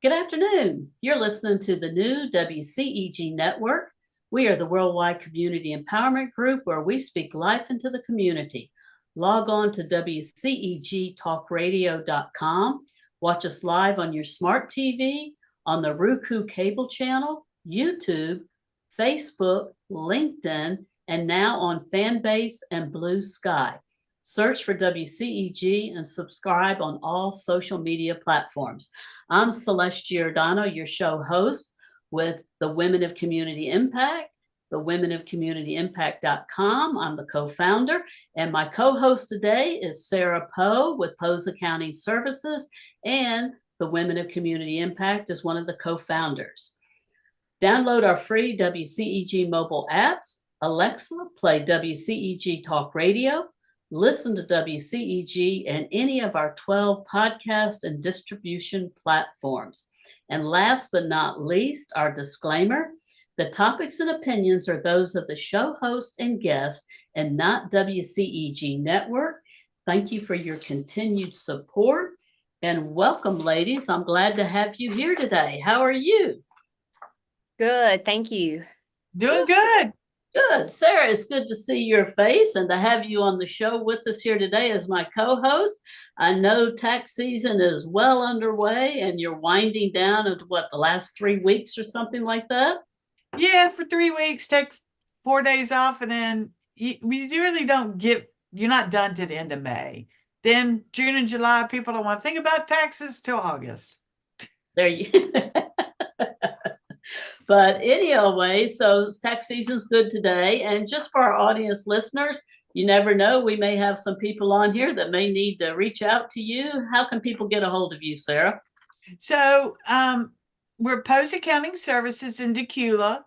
Good afternoon. You're listening to the new WCEG Network. We are the worldwide community empowerment group where we speak life into the community. Log on to WCEGTalkRadio.com. Watch us live on your smart TV, on the Roku cable channel, YouTube, Facebook, LinkedIn, and now on Fanbase and Blue Sky. Search for WCEG and subscribe on all social media platforms. I'm Celeste Giordano, your show host with the Women of Community Impact, the Women of Community Impact.com. I'm the co-founder, and my co-host today is Sara Poe with Poe's Accounting Services, and the Women of Community Impact is one of the co-founders. Download our free WCEG mobile apps. Alexa, play WCEG Talk Radio. Listen to WCEG and any of our 12 podcast and distribution platforms. And last but not least, our disclaimer: the topics and opinions are those of the show host and guest and not WCEG Network. Thank you for your continued support and welcome, ladies. I'm glad to have you here today. How are you? Good, thank you. Doing good. Good. Sara, it's good to see your face and to have you on the show with us here today as my co-host. I know tax season is well underway and you're winding down into the last 3 weeks or something like that? Yeah, for 3 weeks, take 4 days off, and then we really you're not done to the end of May. Then June and July, people don't want to think about taxes till August. There you But anyway, so tax season's good today. And just for our audience listeners, you never know, we may have some people on here that may need to reach out to you. How can people get a hold of you, Sara? So we're Poe's Accounting Services in Decula.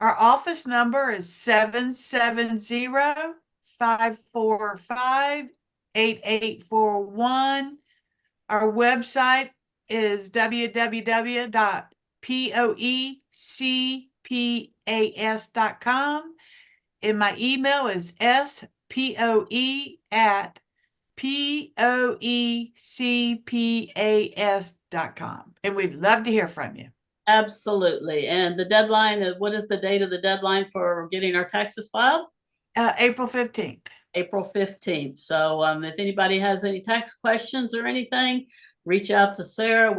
Our office number is 770-545-8841. Our website is www.poecpas.com, and my email is spoe@poecpas.com, and we'd love to hear from you. Absolutely. And the deadline, what is the date of the deadline for getting our taxes filed? April 15th. April 15th. So if anybody has any tax questions or anything, reach out to Sara.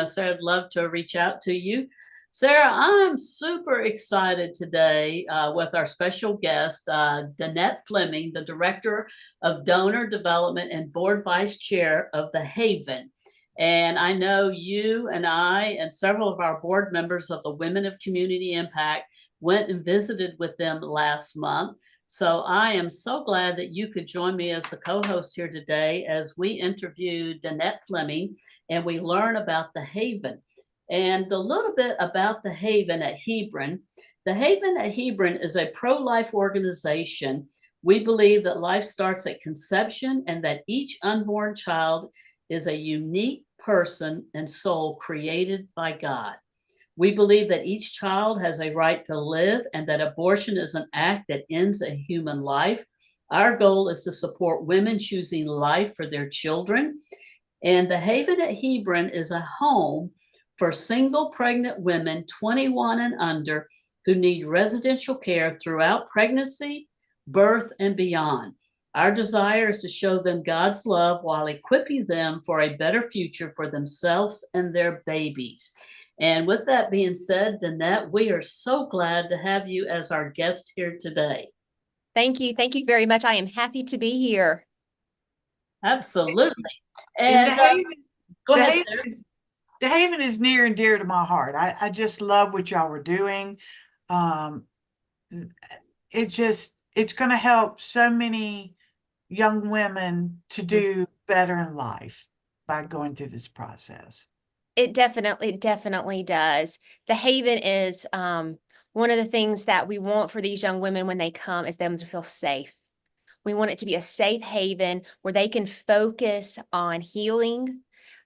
Sara'd love to reach out to you. Sara, I'm super excited today with our special guest, Danette Fleming, the Director of Donor Development and Board Vice Chair of The Haven. And I know you and I and several of our board members of the Women of Community Impact went and visited with them last month. So I am so glad that you could join me as the co-host here today as we interview Danette Fleming and we learn about The Haven. And a little bit about The Haven at Hebron. The Haven at Hebron is a pro-life organization. We believe that life starts at conception and that each unborn child is a unique person and soul created by God. We believe that each child has a right to live and that abortion is an act that ends a human life. Our goal is to support women choosing life for their children. And the Haven at Hebron is a home for single pregnant women 21 and under who need residential care throughout pregnancy, birth, and beyond. Our desire is to show them God's love while equipping them for a better future for themselves and their babies. And with that being said, Danette, we are so glad to have you as our guest here today. Thank you. Thank you very much. I am happy to be here. Absolutely. And go ahead, Sara. The Haven is near and dear to my heart. I just love what y'all were doing. It's going to help so many young women to do better in life by going through this process. It definitely does. The Haven is one of the things that we want for these young women when they come is them to feel safe. We want it to be a safe haven where they can focus on healing.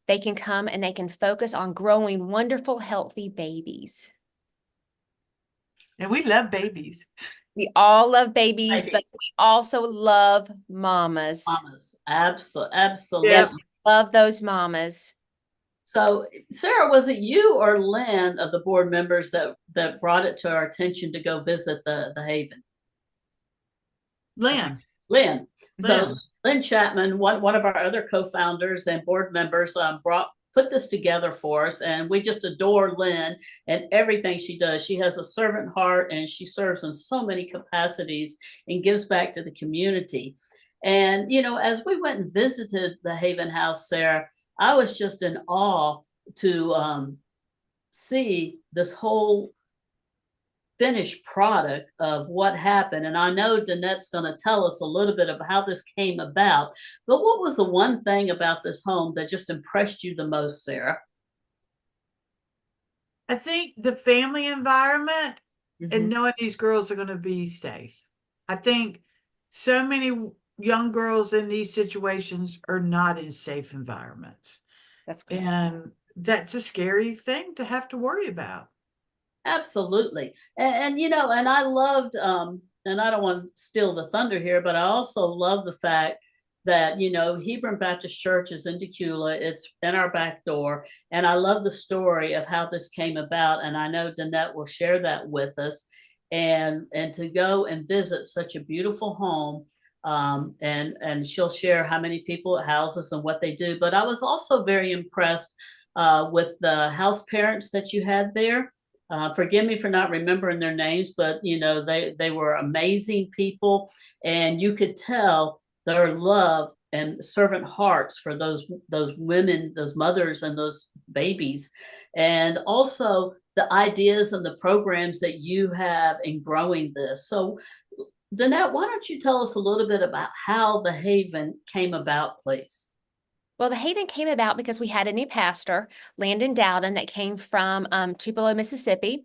They can come and they can focus on growing wonderful, healthy babies. And we love babies. We all love babies, but we also love mamas. Mamas, absolutely. Yes. Love those mamas. So, Sarah, was it you or Lynn of the board members that brought it to our attention to go visit the Haven? Lynn, Lynn. So Lynn. Lynn Chapman, one of our other co-founders and board members, put this together for us, and we just adore Lynn and everything she does. She has a servant heart, and she serves in so many capacities and gives back to the community. And as we went and visited the Haven House, Sarah, I was just in awe to see this whole finished product of what happened. And I know Danette's going to tell us a little bit of how this came about. But what was the one thing about this home that just impressed you the most, Sarah? I think the family environment Mhm. and knowing these girls are going to be safe. I think so many young girls in these situations are not in safe environments. That's good. And that's a scary thing to have to worry about. Absolutely. And I loved, and I don't want to steal the thunder here, but I also love the fact that, Hebron Baptist Church is in Decula. It's in our back door. And I love the story of how this came about. And I know Danette will share that with us. And to go and visit such a beautiful home. And she'll share how many people it houses and what they do. But I was also very impressed with the house parents that you had there. Forgive me for not remembering their names, but they were amazing people, and you could tell their love and servant hearts for those women, those mothers, and those babies, and also the ideas and the programs that you have in growing this. So, Danette, why don't you tell us a little bit about how the Haven came about, please? Well, the Haven came about because we had a new pastor, Landon Dowden, that came from Tupelo, Mississippi.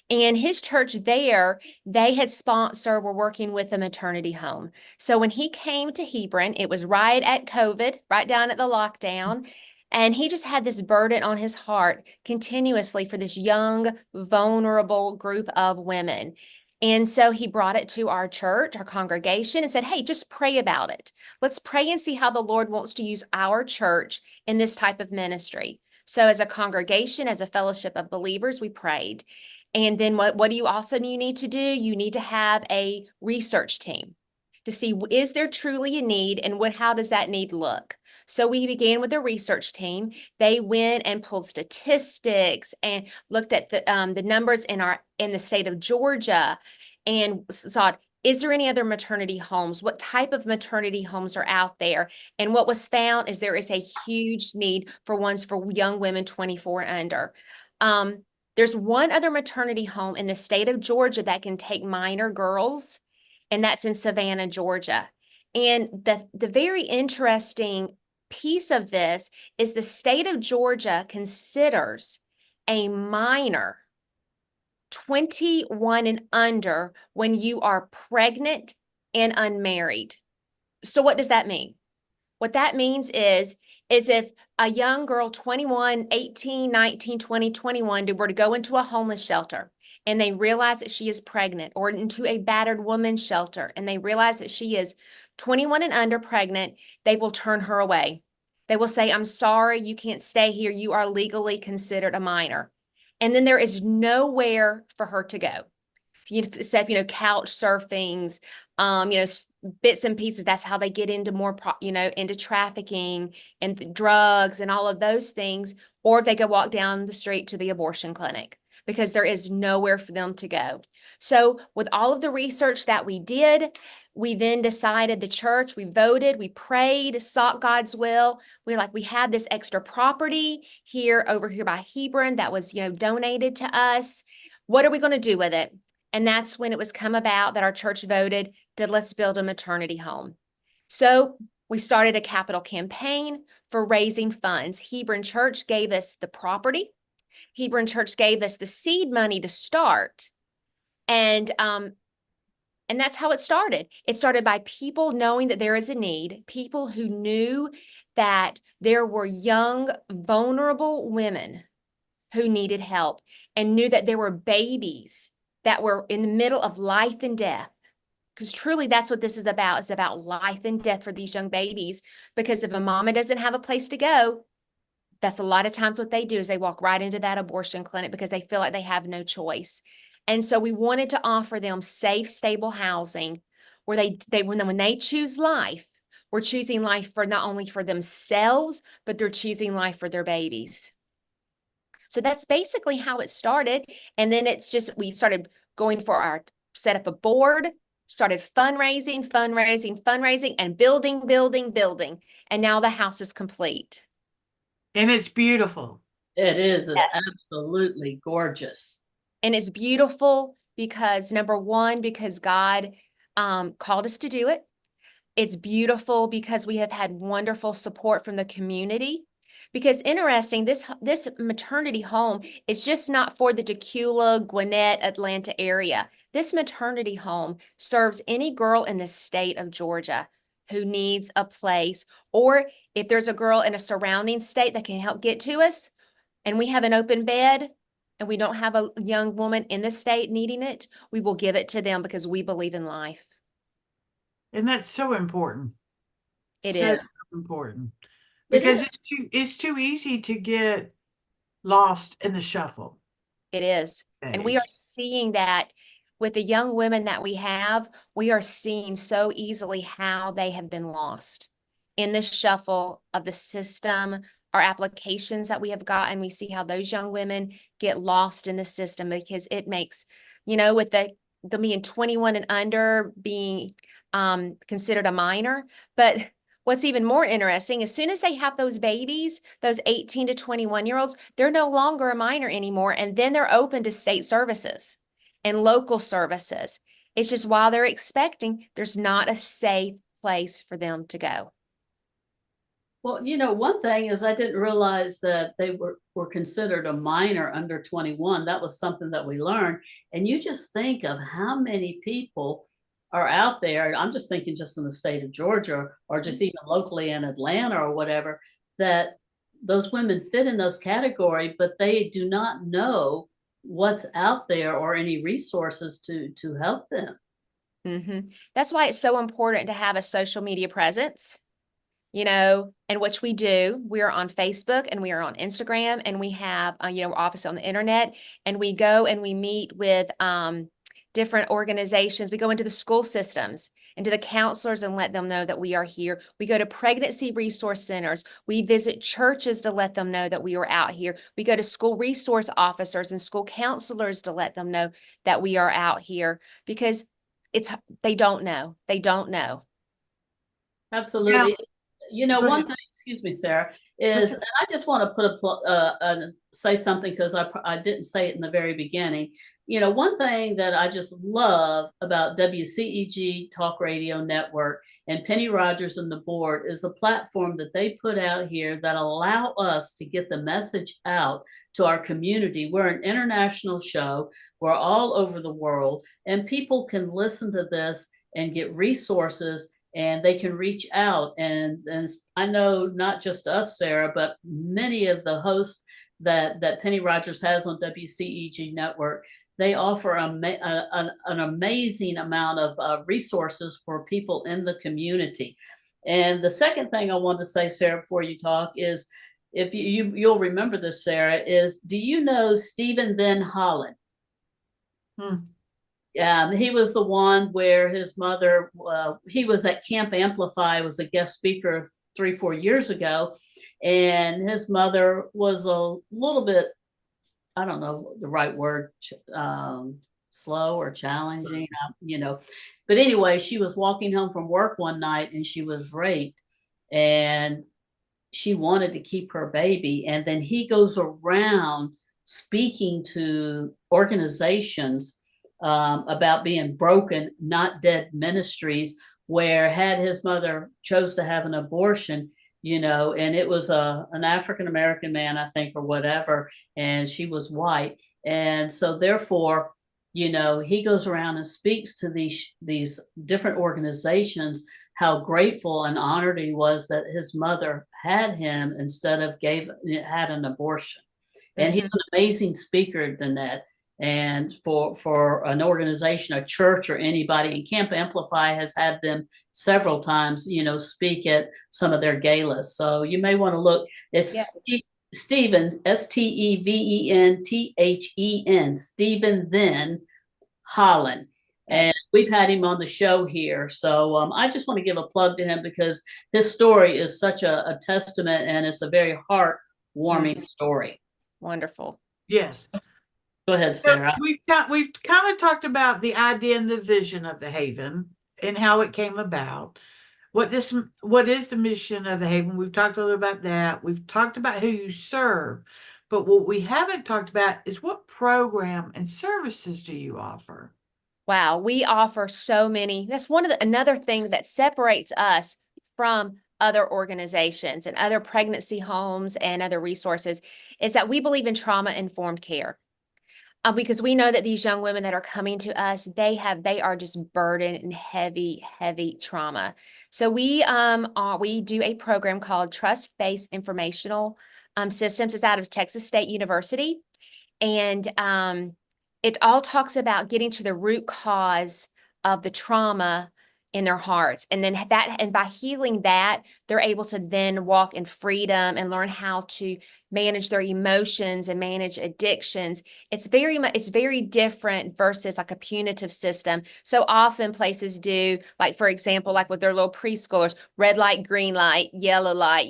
And his church there, they had were working with a maternity home. So when he came to Hebron, it was right at COVID, right down at the lockdown. And he just had this burden on his heart continuously for this young, vulnerable group of women. And so he brought it to our church, our congregation, and said, hey, just pray about it. Let's pray and see how the Lord wants to use our church in this type of ministry. So as a congregation, as a fellowship of believers, we prayed. And then what do you also need to do? You need to have a research team to see, is there truly a need, and how does that need look? So we began with a research team. They went and pulled statistics and looked at the numbers in the state of Georgia and saw, is there any other maternity homes? What type of maternity homes are out there? And what was found is there is a huge need for ones for young women 24 and under. There's one other maternity home in the state of Georgia that can take minor girls, and that's in Savannah, Georgia. And the very interesting piece of this is the state of Georgia considers a minor 21 and under when you are pregnant and unmarried. So what does that mean? What that means is if a young girl, 21, 18, 19, 20, 21, were to go into a homeless shelter and they realize that she is pregnant, or into a battered woman's shelter and they realize that she is 21 and under pregnant, they will turn her away. They will say, I'm sorry, you can't stay here. You are legally considered a minor. And then there is nowhere for her to go. Except, couch surfings, bits and pieces. That's how they get into more, into trafficking and drugs and all of those things. Or if they go walk down the street to the abortion clinic, because there is nowhere for them to go. So with all of the research that we did, we then decided, the church, we voted, we prayed, sought God's will. We had this extra property over here by Hebron that was, donated to us. What are we going to do with it? And that's when it was come about that our church voted to let's build a maternity home. So we started a capital campaign for raising funds. Hebron Church gave us the property. Hebron Church gave us the seed money to start. And that's how it started. It started by people knowing that there is a need, people who knew that there were young, vulnerable women who needed help, and knew that there were babies that were in the middle of life and death. Because truly that's what this is about. It's about life and death for these young babies. Because if a mama doesn't have a place to go, That's a lot of times what they do is they walk right into that abortion clinic because they feel like they have no choice. And so we wanted to offer them safe, stable housing where when they choose life, we're choosing life for not only for themselves, but they're choosing life for their babies. So that's basically how it started. And then we started going set up a board, started fundraising, and building. And now the house is complete. And it's beautiful. It is. It's Yes. absolutely gorgeous. And it's beautiful because number one, because God called us to do it. It's beautiful because we have had wonderful support from the community. Because interesting, this maternity home is just not for the Tequila, Gwinnett, Atlanta area. This maternity home serves any girl in the state of Georgia who needs a place, or if there's a girl in a surrounding state that can help get to us, and we have an open bed, and we don't have a young woman in the state needing it, we will give it to them because we believe in life. And that's so important. It so is. important. It Because is. it's too easy to get lost in the shuffle. It is. And we are seeing that with the young women that we are seeing so easily how they have been lost in the shuffle of the system. Our applications that we have gotten, we see how those young women get lost in the system because it makes, with the being 21 and under being considered a minor. But what's even more interesting, as soon as they have those babies, those 18 to 21-year-olds, they're no longer a minor anymore. And then they're open to state services and local services. It's just while they're expecting, there's not a safe place for them to go. Well, one thing is I didn't realize that they were considered a minor under 21. That was something that we learned. And you just think of how many people are out there. I'm just thinking just in the state of Georgia or just even locally in Atlanta or whatever, that those women fit in those categories, but they do not know what's out there or any resources to help them. Mm-hmm. That's why it's so important to have a social media presence. And which we do. We are on Facebook and we are on Instagram, and we have, we're obviously on the internet, and we go and we meet with different organizations. We go into the school systems and to the counselors and let them know that we are here. We go to pregnancy resource centers. We visit churches to let them know that we are out here. We go to school resource officers and school counselors to let them know that we are out here because they don't know. They don't know. Absolutely. Go One ahead. thing, excuse me, Sarah, is, and I just want to put say something because I didn't say it in the very beginning. One thing that I just love about WCEG Talk Radio Network and Penny Rogers and the board is the platform that they put out here that allow us to get the message out to our community. We're an international show. We're all over the world, and people can listen to this and get resources, and they can reach out. And I know not just us, Sarah, but many of the hosts that Penny Rogers has on WCEG Network, they offer an amazing amount of resources for people in the community. And the second thing I want to say, Sarah, before you talk, is if you'll remember this, Sarah, is do you know Stephen Van Holland? Yeah, he was the one where his mother, he was at Camp Amplify, was a guest speaker 3-4 years ago. And his mother was a little bit, I don't know the right word, slow or challenging, But anyway, she was walking home from work one night and she was raped. And she wanted to keep her baby. And then he goes around speaking to organizations about being broken, not dead ministries, where had his mother chose to have an abortion, and it was an African-American man, I think, or whatever, and she was white. And so therefore, he goes around and speaks to these different organizations, how grateful and honored he was that his mother had him instead of had an abortion. And he's an amazing speaker, Danette. And for an organization, a church, or anybody, and Camp Amplify has had them several times, speak at some of their galas. So you may want to look. It's Stephen, Steventhen, Stephen Then Holland. And we've had him on the show here. So I just want to give a plug to him because his story is such a testament, and it's a very heartwarming story. Wonderful. Yes. Go ahead, So Sarah. we've kind of talked about the idea and the vision of the Haven and how it came about. What is the mission of the Haven? We've talked a little about that. We've talked about who you serve, but what we haven't talked about is what program and services do you offer? Wow, we offer so many. That's another thing that separates us from other organizations and other pregnancy homes and other resources is that we believe in trauma-informed care. Because we know that these young women that are coming to us, they are just burdened in heavy, heavy trauma. So we do a program called Trust-Based Informational Systems. It's out of Texas State University. And it all talks about getting to the root cause of the trauma in their hearts. And then by healing that, they're able to then walk in freedom and learn how to manage their emotions and manage addictions. It's very different versus like a punitive system. So often places do, like, for example, like with their little preschoolers, red light, green light, yellow light,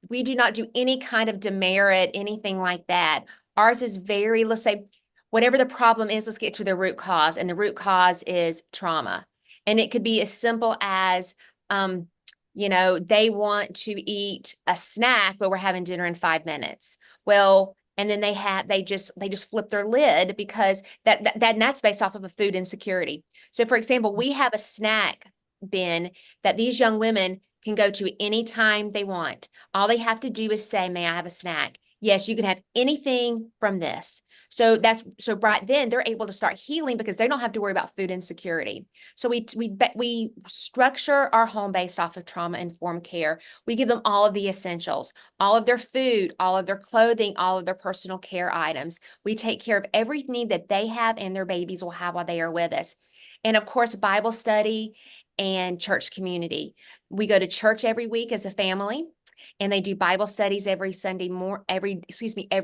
we do not do any kind of demerit, anything like that. Ours is let's say, whatever the problem is, let's get to the root cause. And the root cause is trauma. And it could be as simple as, they want to eat a snack, but we're having dinner in 5 minutes. Well, and then they just flip their lid because that's based off of a food insecurity. So for example, we have a snack bin that these young women can go to anytime they want. All they have to do is say, "May I have a snack?" Yes, you can have anything from this. So right then they're able to start healing because they don't have to worry about food insecurity. So we structure our home based off of trauma-informed care. We give them all of the essentials, all of their food, all of their clothing, all of their personal care items. We take care of every need that they have and their babies will have while they are with us. And of course, Bible study and church community. We go to church every week as a family. And they do Bible studies every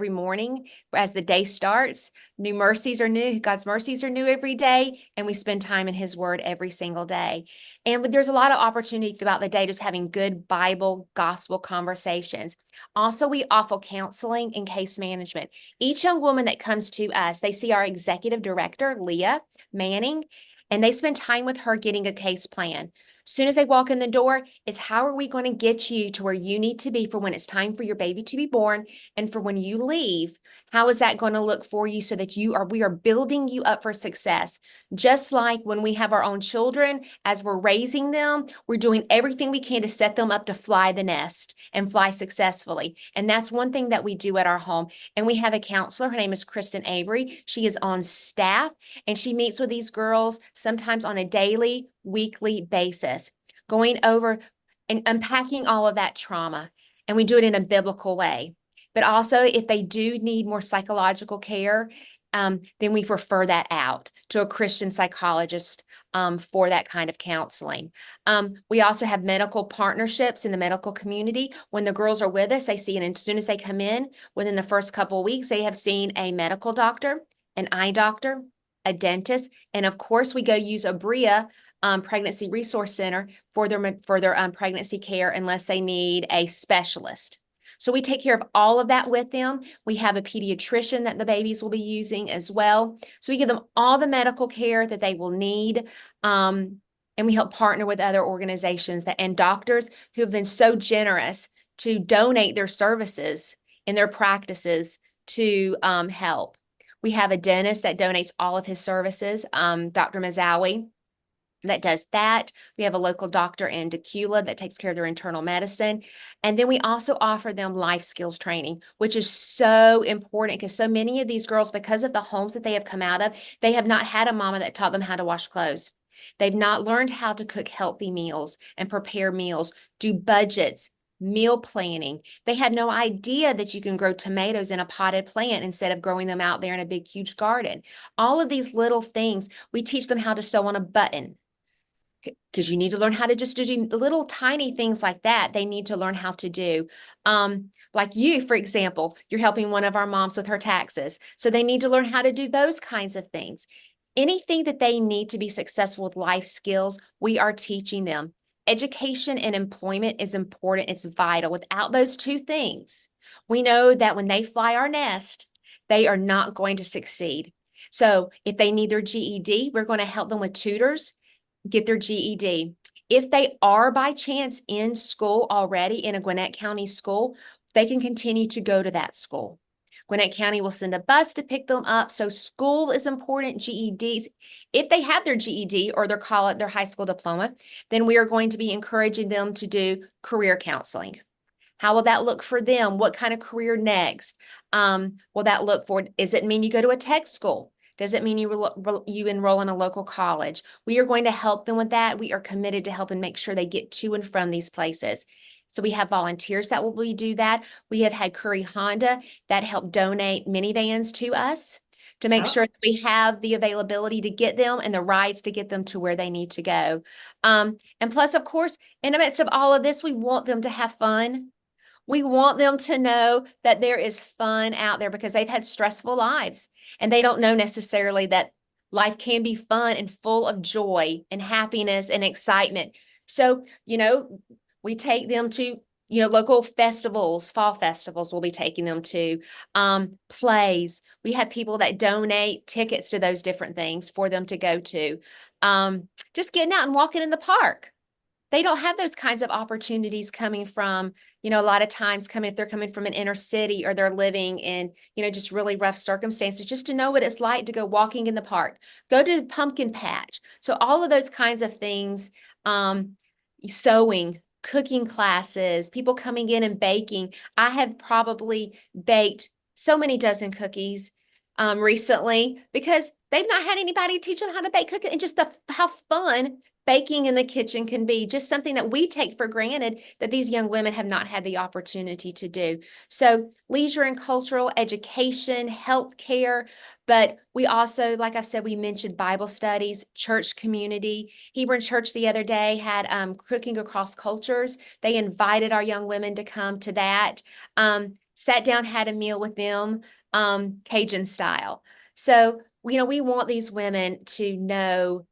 morning as the day starts. God's mercies are new every day, and we spend time in His Word every single day. And there's a lot of opportunity throughout the day just having good Bible, gospel conversations. Also, we offer counseling and case management. Each young woman that comes to us, they see our executive director, Leah Manning, and they spend time with her getting a case plan. As soon as they walk in the door is how are we going to get you to where you need to be for when it's time for your baby to be born and for when you leave? How is that going to look for you so that we are building you up for success? Just like when we have our own children, as we're raising them, we're doing everything we can to set them up to fly the nest and fly successfully. And that's one thing that we do at our home. And we have a counselor. Her name is Kristen Avery. She is on staff and she meets with these girls sometimes on a daily, weekly basis, going over and unpacking all of that trauma. And we do it in a biblical way. But also, if they do need more psychological care, then we refer that out to a Christian psychologist for that kind of counseling. We also have medical partnerships in the medical community. When the girls are with us, they see it, and as soon as they come in, within the first couple of weeks, they have seen a medical doctor, an eye doctor, a dentist, and of course, we go use Abria Pregnancy Resource Center for their pregnancy care unless they need a specialist. So we take care of all of that with them. We have a pediatrician that the babies will be using as well. So we give them all the medical care that they will need. And we help partner with other organizations and doctors who have been so generous to donate their services and their practices to help. We have a dentist that donates all of his services, Dr. Mazawi, that does that. We have a local doctor in Decula that takes care of their internal medicine. And then we also offer them life skills training, which is so important because so many of these girls, because of the homes that they have come out of, they have not had a mama that taught them how to wash clothes. They've not learned how to cook healthy meals and prepare meals, do budgets, meal planning. They had no idea that you can grow tomatoes in a potted plant instead of growing them out there in a big, huge garden. All of these little things, we teach them how to sew on a button. because you need to learn how to just do little tiny things like that. They need to learn how to do. Like you, for example, you're helping one of our moms with her taxes. So they need to learn how to do those kinds of things. Anything that they need to be successful with life skills, we are teaching them. Education and employment is important. It's vital. Without those two things, we know that when they fly our nest, they are not going to succeed. So if they need their GED, we're going to help them with tutors get their GED. If they are by chance in school already in a Gwinnett County school, they can continue to go to that school. Gwinnett County will send a bus to pick them up. So school is important, GEDs. If they have their GED or their high school diploma, then we are going to be encouraging them to do career counseling. How will that look for them? What kind of career next? Will that look for, does it mean you go to a tech school? Does it mean you enroll in a local college? We are going to help them with that. We are committed to helping make sure they get to and from these places. So we have volunteers that will do that. We have had Curry Honda that help donate minivans to us to make sure that we have the availability to get them and the rides to get them to where they need to go. And plus, of course, in the midst of all of this, we want them to have fun. We want them to know that there is fun out there because they've had stressful lives and they don't know necessarily that life can be fun and full of joy and happiness and excitement. So, we take them to, local festivals, fall festivals we'll be taking them to, plays. We have people that donate tickets to those different things for them to go to. Just getting out and walking in the park. They don't have those kinds of opportunities coming from, a lot of times if they're coming from an inner city or they're living in, just really rough circumstances, just to know what it's like to go walking in the park, go to the pumpkin patch. So all of those kinds of things, sewing, cooking classes, people coming in and baking. I have probably baked so many dozen cookies recently because they've not had anybody teach them how to bake cookies and just how fun baking in the kitchen can be, just something that we take for granted that these young women have not had the opportunity to do. So leisure and cultural, education, healthcare, but we also, like I said, we mentioned Bible studies, church community. Hebron Church the other day had Cooking Across Cultures. They invited our young women to come to that, sat down, had a meal with them, Cajun style. So, we want these women to know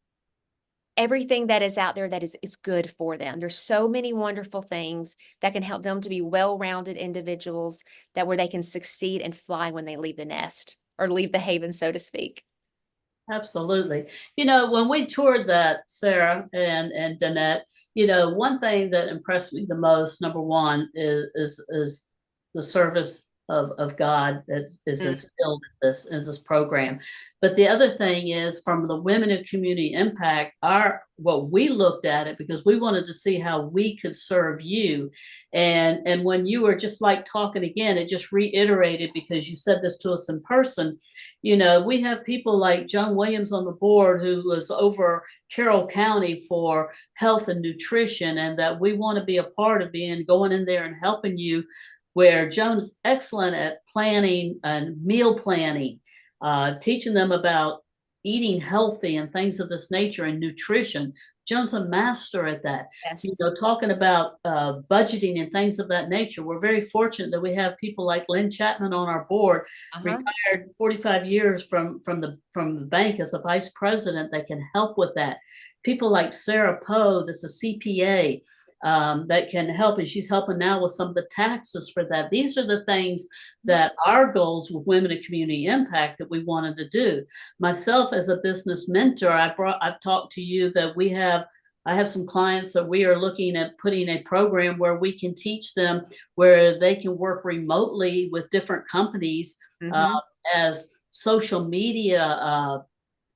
everything that is out there that is good for them. There's so many wonderful things that can help them to be well-rounded individuals where they can succeed and fly when they leave the nest or leave the haven, so to speak. Absolutely. When we toured that, Sarah and Danette, one thing that impressed me the most, number one, is the service of God that is instilled in this program. But the other thing is, from the Women of Community Impact, what we looked at it because we wanted to see how we could serve you. And when you were just like talking again, it just reiterated, because you said this to us in person. We have people like Joan Williams on the board who was over Carroll County for health and nutrition, and that we want to be a part of going in there and helping you, where Joan's excellent at planning and meal planning, teaching them about eating healthy and things of this nature and nutrition. Joan's a master at that. Yes. Talking about budgeting and things of that nature. We're very fortunate that we have people like Lynn Chapman on our board, retired 45 years from the bank as a vice president, that can help with that. People like Sara Poe, that's a CPA, that can help, and she's helping now with some of the taxes for that. These are the things that our goals with Women of Community Impact that we wanted to do. Myself, as a business mentor, I've talked to you that I have some clients that we are looking at putting a program where we can teach them where they can work remotely with different companies as social media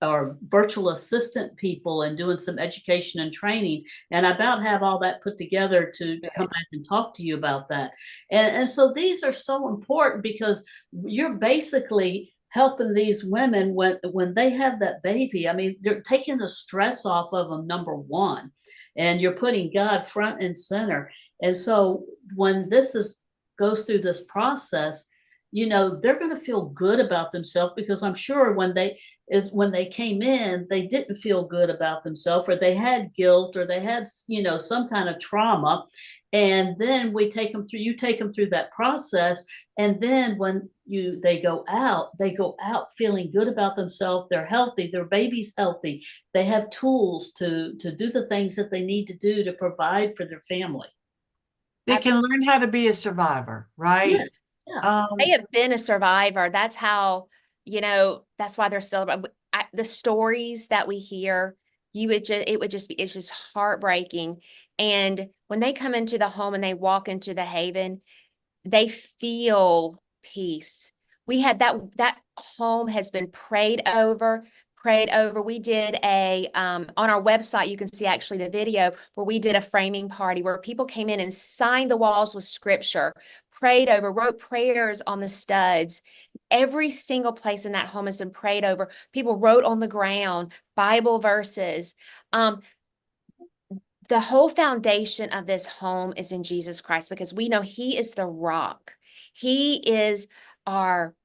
or virtual assistant people, and doing some education and training. And I about have all that put together to come back and talk to you about that. And so these are so important, because you're basically helping these women when they have that baby. I mean, they're taking the stress off of them, number one, and you're putting God front and center. And so when this goes through this process, they're going to feel good about themselves, because I'm sure when they came in, they didn't feel good about themselves, or they had guilt, or they had, some kind of trauma. And then you take them through that process. And then when they go out feeling good about themselves. They're healthy, their baby's healthy. They have tools to do the things that they need to do to provide for their family. They can learn how to be a survivor, right? Yeah. They have been a survivor. That's how, that's why they're still, the stories that we hear, it's just heartbreaking. And when they come into the home and they walk into the haven, they feel peace. We had that home has been prayed over. We did on our website, you can see actually the video where we did a framing party where people came in and signed the walls with scripture, prayed over, wrote prayers on the studs. Every single place in that home has been prayed over. People wrote on the ground Bible verses. The whole foundation of this home is in Jesus Christ, because we know he is the rock. He is our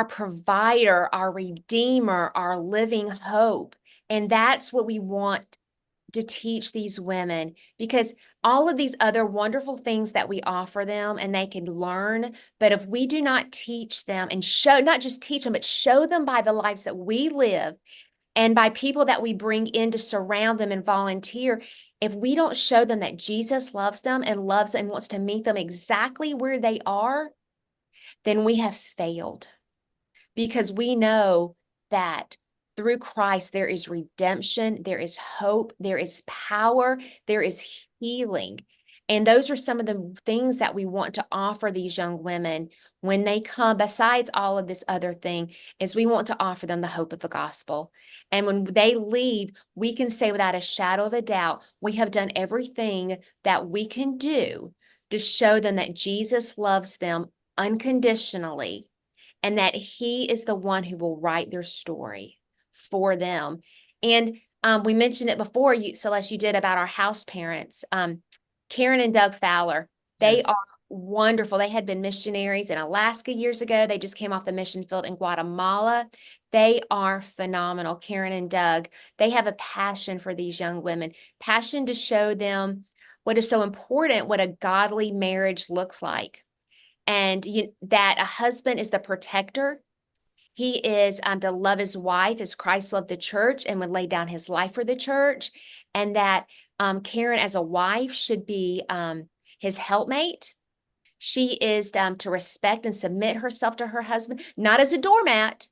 provider, our redeemer, our living hope. And that's what we want to teach these women, because all of these other wonderful things that we offer them and they can learn, but if we do not teach them and not just teach them, but show them by the lives that we live and by people that we bring in to surround them and volunteer, if we don't show them that Jesus loves them and wants to meet them exactly where they are, then we have failed. Because we know that through Christ, there is redemption, there is hope, there is power, there is healing. And those are some of the things that we want to offer these young women when they come. Besides all of this other thing, is we want to offer them the hope of the gospel. And when they leave, we can say without a shadow of a doubt, we have done everything that we can do to show them that Jesus loves them unconditionally, and that he is the one who will write their story for them. And we mentioned it before, Celeste, you did, about our house parents, Karen and Doug Fowler. They Yes. are wonderful. They had been missionaries in Alaska years ago. They just came off the mission field in Guatemala. They are phenomenal, Karen and Doug. They have a passion for these young women, passion to show them what is so important, what a godly marriage looks like. And that a husband is the protector. He is to love his wife as Christ loved the church and would lay down his life for the church. And that Karen, as a wife, should be his helpmate. She is to respect and submit herself to her husband, not as a doormat,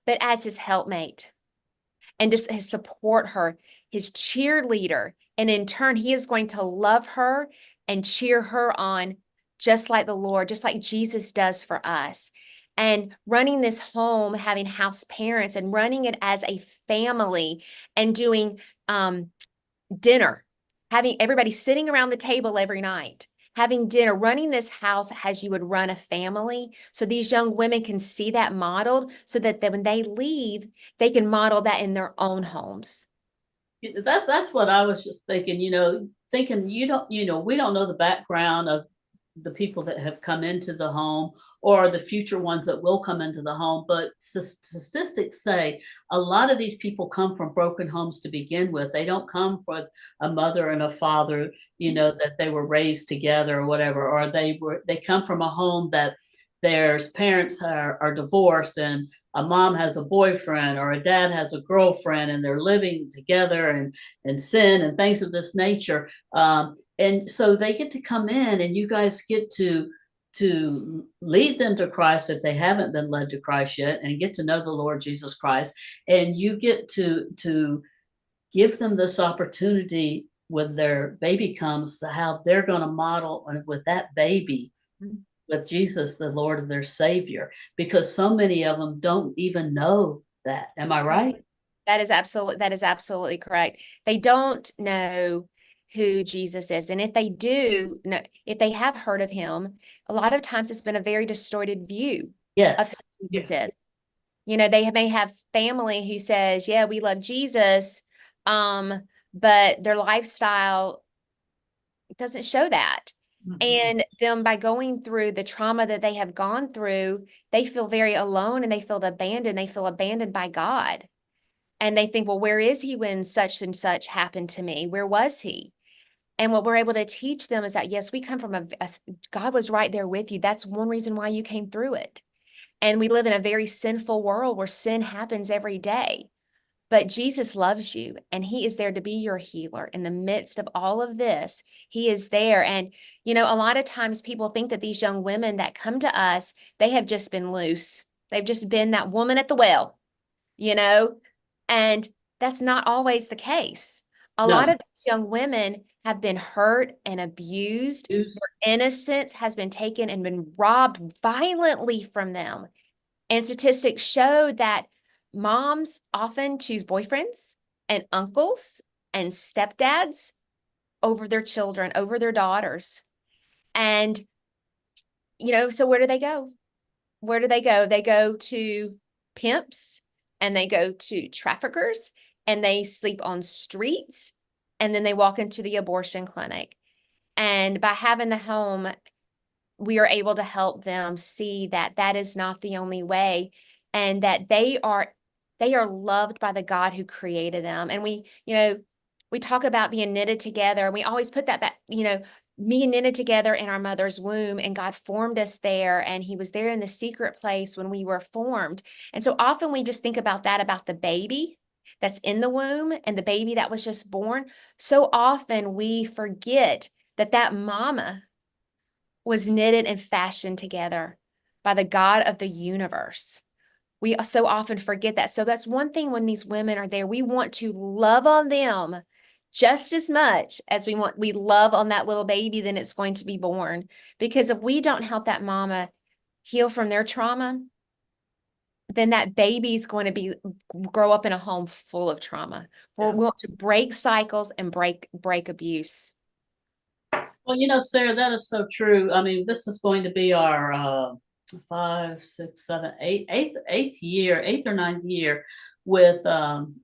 but as his helpmate, and just support her, his cheerleader. And in turn, he is going to love her and cheer her on, just like the Lord, just like Jesus does for us. And running this home, having house parents and running it as a family, and doing dinner, having everybody sitting around the table every night, having dinner, running this house as you would run a family. So these young women can see that modeled, so that when they leave, they can model that in their own homes. That's what I was just thinking, we don't know the background of the people that have come into the home, or the future ones that will come into the home. But statistics say a lot of these people come from broken homes to begin with. They don't come from a mother and a father, that they were raised together or whatever, or they come from a home that their parents are divorced, and a mom has a boyfriend, or a dad has a girlfriend, and they're living together and sin and things of this nature. And so they get to come in, and you guys get to lead them to Christ if they haven't been led to Christ yet, and get to know the Lord Jesus Christ. And you get to give them this opportunity when their baby comes, to how they're going to model with that baby, with Jesus, the Lord of their Savior, because so many of them don't even know that. Am I right? That is absolutely correct. They don't know who Jesus is. And if they do, if they have heard of him, a lot of times it's been a very distorted view of who Jesus is. They may have family who says, yeah, we love Jesus, but their lifestyle doesn't show that. And them, by going through the trauma that they have gone through, they feel very alone and they feel abandoned. They feel abandoned by God. And they think, well, where is he when such and such happened to me? Where was he? And what we're able to teach them is that, yes, we come from God was right there with you. That's one reason why you came through it. And we live in a very sinful world where sin happens every day. But Jesus loves you, and he is there to be your healer in the midst of all of this. He is there. And, a lot of times people think that these young women that come to us, they have just been loose. They've just been that woman at the well, and that's not always the case. A lot No. of these young women have been hurt and abused. Their innocence has been taken and been robbed violently from them. And statistics show that moms often choose boyfriends and uncles and stepdads over their children, over their daughters. And, so where do they go? Where do they go? They go to pimps and they go to traffickers and they sleep on streets and then they walk into the abortion clinic. And by having the home, we are able to help them see that that is not the only way and that they are loved by the God who created them. And we talk about being knitted together, and we always put that back, being knitted together in our mother's womb, and God formed us there, and he was there in the secret place when we were formed. And so often we just think about that, about the baby that's in the womb and the baby that was just born. So often we forget that mama was knitted and fashioned together by the God of the universe. We so often forget that. So that's one thing when these women are there, we want to love on them just as much as we love on that little baby, then it's going to be born. Because if we don't help that mama heal from their trauma, then that baby's going to grow up in a home full of trauma. Yeah. We want to break cycles and break abuse. Well, Sarah, that is so true. I mean, this is going to be our 5, 6, 7, 8th or 9th year with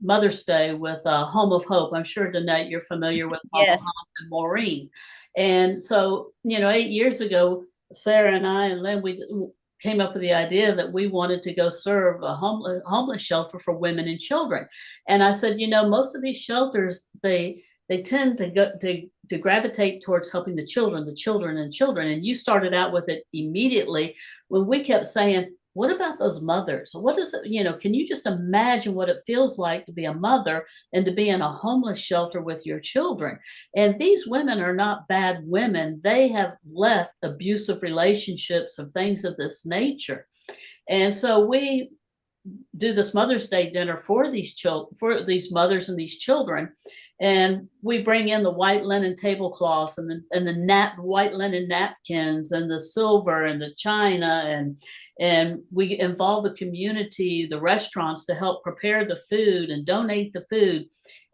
Mother's Day with Home of Hope. I'm sure, Danette, you're familiar with Home Yes. of Hope and Maureen. And so, 8 years ago, Sarah and I and Lynn, we came up with the idea that we wanted to go serve a homeless shelter for women and children. And I said, most of these shelters, they tend to gravitate towards helping the children. And you started out with it immediately when we kept saying, what about those mothers? What is it? Can you just imagine what it feels like to be a mother and to be in a homeless shelter with your children? And these women are not bad women. They have left abusive relationships and things of this nature. And so we do this Mother's Day dinner for these mothers and these children. And we bring in the white linen tablecloths and the white linen napkins and the silver and the china, and we involve the community, the restaurants, to help prepare the food and donate the food.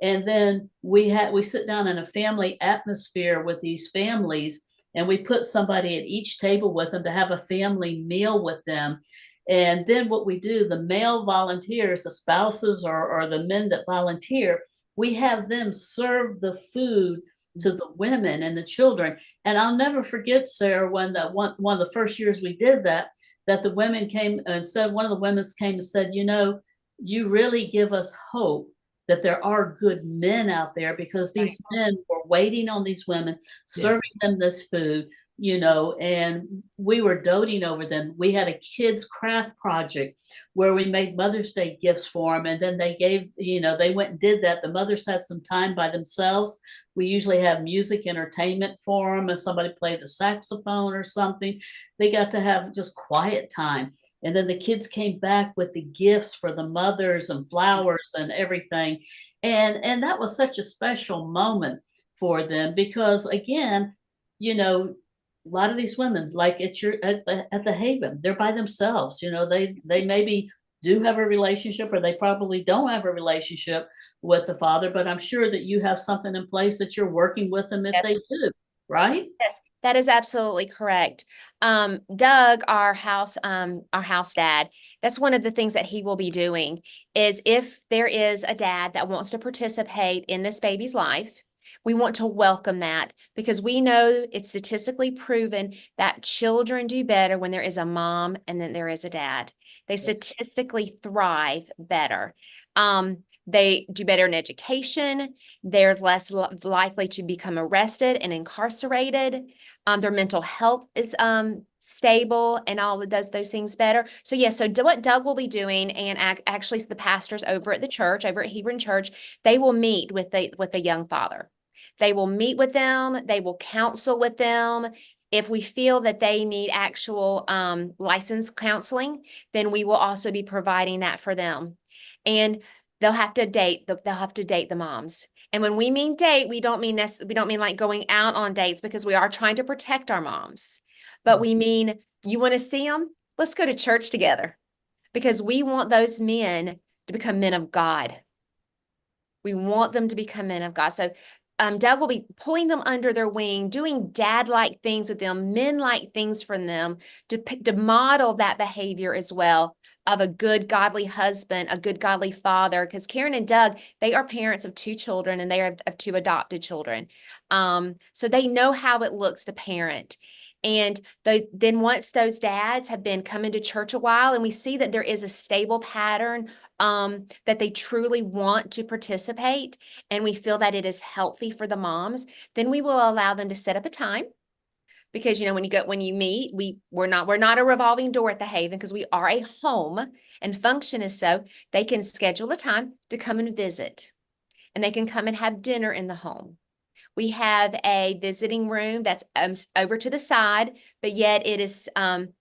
And then we sit down in a family atmosphere with these families, and we put somebody at each table with them to have a family meal with them. And then what we do, the male volunteers, the spouses or the men that volunteer, we have them serve the food to the women and the children. And I'll never forget, Sarah, when one of the first years we did that the women came and said, one of the women came and said, you really give us hope that there are good men out there, because these men were waiting on these women, serving them this food, and we were doting over them. We had a kids craft project where we made Mother's Day gifts for them. And then they gave, they went and did that. The mothers had some time by themselves. We usually have music entertainment for them, and somebody played the saxophone or something. They got to have just quiet time. And then the kids came back with the gifts for the mothers and flowers and everything. And that was such a special moment for them, because again, a lot of these women, like at the Haven, they're by themselves. They maybe do have a relationship, or they probably don't have a relationship with the father, but I'm sure that you have something in place that you're working with them if they do, right? Yes, that is absolutely correct. Doug, our house dad, that's one of the things that he will be doing is, if there is a dad that wants to participate in this baby's life, We want to welcome that because we know it's statistically proven that children do better when there is a mom and then there is a dad. They statistically thrive better. They do better in education. They're less likely to become arrested and incarcerated. Their mental health is stable and all that does those things better. So yeah, so what Doug will be doing, and actually the pastors over at the church, over at Hebron Church, they will meet with the young father. They will meet with them. They will counsel with them. If we feel that they need actual licensed counseling, then we will also be providing that for them. And they'll have to date the moms. And when we mean date, we don't mean like going out on dates, because we are trying to protect our moms. But we mean, you want to see them? Let's go to church together, because we want those men to become men of God. We want them to become men of God. So Doug will be pulling them under their wing, doing dad-like things with them, men-like things for them, to model that behavior as well of a good, godly husband, a good, godly father. Because Karen and Doug, they are parents of 2 children, and they are of 2 adopted children. So they know how it looks to parent. And then once those dads have been coming to church a while, and we see that there is a stable pattern, that they truly want to participate, and we feel that it is healthy for the moms, then we will allow them to set up a time. Because, when you meet, we're not a revolving door at the Haven, because we are a home and function is so they can schedule a time to come and visit, and they can come and have dinner in the home. We have a visiting room that's over to the side, but yet it is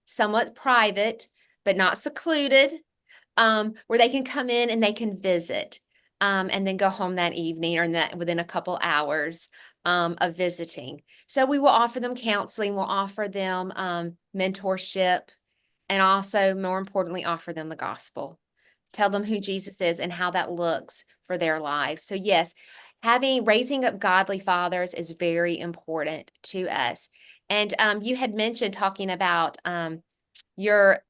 somewhat private, but not secluded, where they can come in and they can visit, and then go home that evening, or within a couple hours of visiting. So we will offer them counseling, we'll offer them mentorship, and also, more importantly, offer them the gospel. Tell them who Jesus is and how that looks for their lives. So yes, raising up godly fathers is very important to us. And you had mentioned talking about your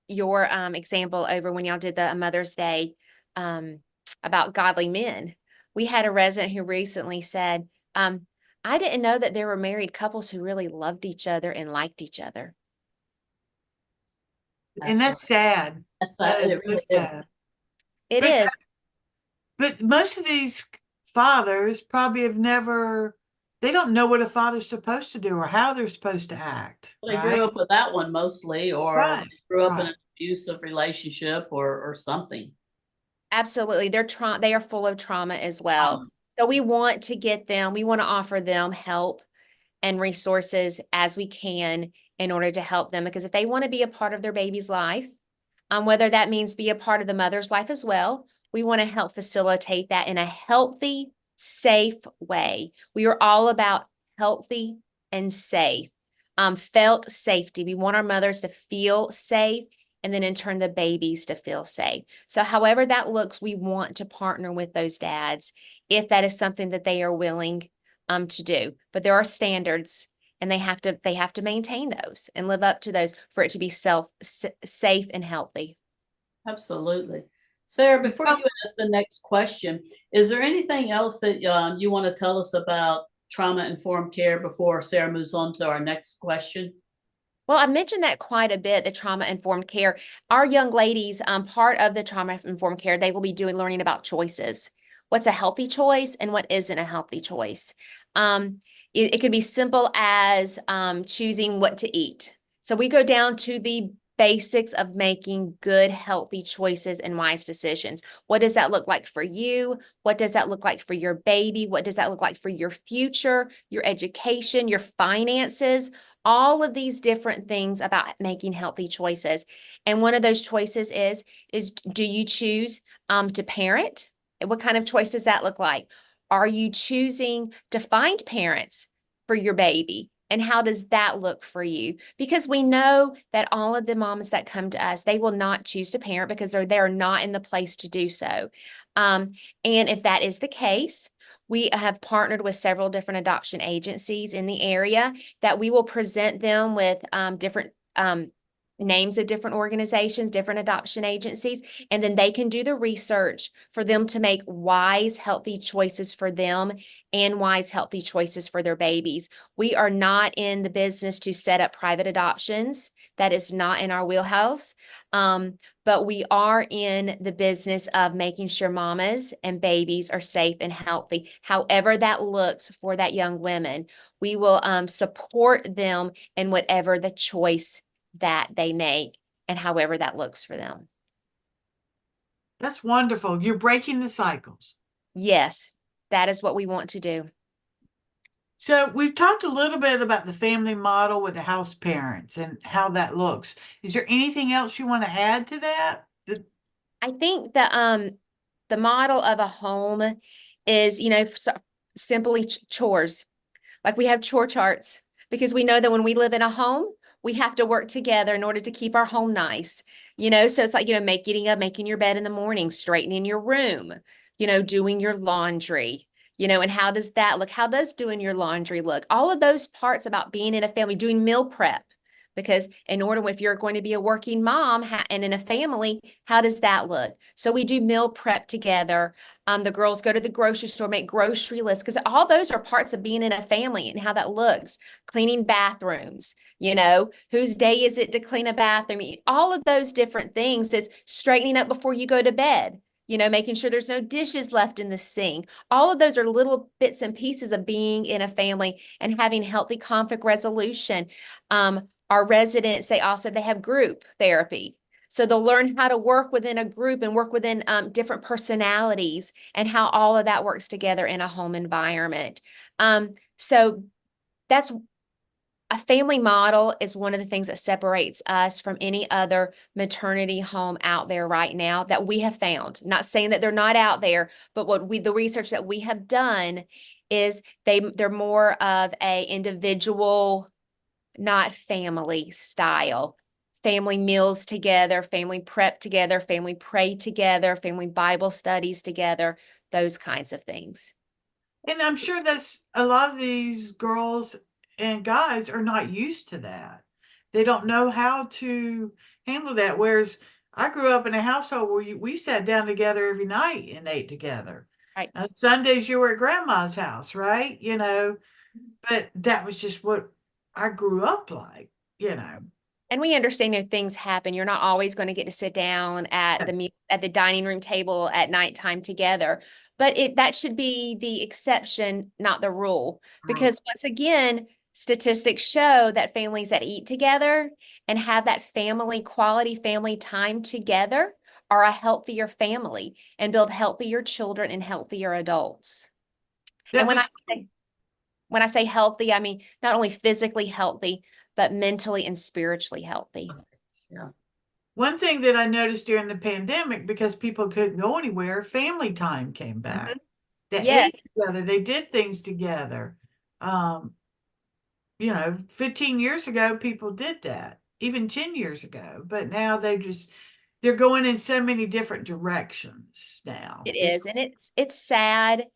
example over when y'all did the Mother's Day about godly men. We had a resident who recently said, I didn't know that there were married couples who really loved each other and liked each other. And that's sad. That's That sad. is It so really sad. is. It But- is. But most of these fathers probably they don't know what a father's supposed to do or how they're supposed to act. They right? grew up with that one mostly, or Right, they grew up in right. an abusive relationship or something. Absolutely. They are full of trauma as well. So we want to offer them help and resources as we can in order to help them, because if they want to be a part of their baby's life, whether that means be a part of the mother's life as well, we want to help facilitate that in a healthy, safe way. We are all about healthy and safe, felt safety. We want our mothers to feel safe, and then in turn, the babies to feel safe. So however that looks, we want to partner with those dads if that is something that they are willing to do. But there are standards, and they have to maintain those and live up to those for it to be safe and healthy. Absolutely. Sarah, before you ask the next question, is there anything else that you want to tell us about trauma-informed care before Sarah moves on to our next question? Well, I mentioned that quite a bit, the trauma-informed care. Our young ladies, part of the trauma-informed care, they will be learning about choices. What's a healthy choice and what isn't a healthy choice? It could be simple as choosing what to eat. So we go down to the basics of making good, healthy choices and wise decisions. What does that look like for you? What does that look like for your baby? What does that look like for your future, your education, your finances? All of these different things about making healthy choices. And one of those choices is do you choose to parent? What kind of choice does that look like? Are you choosing to find parents for your baby? And how does that look for you? Because we know that all of the moms that come to us, they will not choose to parent because they're not in the place to do so. And if that is the case, we have partnered with several different adoption agencies in the area that we will present them with different names of different organizations, different adoption agencies, and then they can do the research for them to make wise, healthy choices for them and wise, healthy choices for their babies. We are not in the business to set up private adoptions. That is not in our wheelhouse. But we are in the business of making sure mamas and babies are safe and healthy. However that looks for that young woman, we will support them in whatever the choice that they make and however that looks for them. That's wonderful. You're breaking the cycles. Yes, that is what we want to do. So we've talked a little bit about the family model with the house parents and how that looks. Is there anything else you want to add to that? I think the model of a home is, simply chores. Like we have chore charts because we know that when we live in a home, we have to work together in order to keep our home nice. So it's like, getting up, making your bed in the morning, straightening your room, doing your laundry, and how does that look? How does doing your laundry look? All of those parts about being in a family, doing meal prep. Because in order, if you're going to be a working mom and in a family, how does that look? So we do meal prep together. The girls go to the grocery store, make grocery lists, because all those are parts of being in a family and how that looks. Cleaning bathrooms, whose day is it to clean a bathroom? All of those different things is straightening up before you go to bed. Making sure there's no dishes left in the sink. All of those are little bits and pieces of being in a family and having healthy conflict resolution. Our residents, they have group therapy. So they'll learn how to work within a group and work within different personalities and how all of that works together in a home environment. So that's a family model is one of the things that separates us from any other maternity home out there right now that we have found. Not saying that they're not out there, but the research that we have done is they're more of a individual, not family style. Family meals together, family prep together, family pray together, family Bible studies together, those kinds of things. And I'm sure that's a lot of these girls and guys are not used to that. They don't know how to handle that. Whereas I grew up in a household where we sat down together every night and ate together. Right. Sundays you were at grandma's house, right? But that was just what I grew up like, And we understand if things happen, you're not always going to get to sit down at the dining room table at nighttime together. But that should be the exception, not the rule. Because once again, statistics show that families that eat together and have that quality family time together are a healthier family and build healthier children and healthier adults. And when I say healthy, I mean not only physically healthy, but mentally and spiritually healthy. Yeah. One thing that I noticed during the pandemic, because people couldn't go anywhere, family time came back. Mm-hmm. They Yes. ate together, they did things together. 15 years ago, people did that, even 10 years ago, but now they're going in so many different directions now. It is, and it's sad.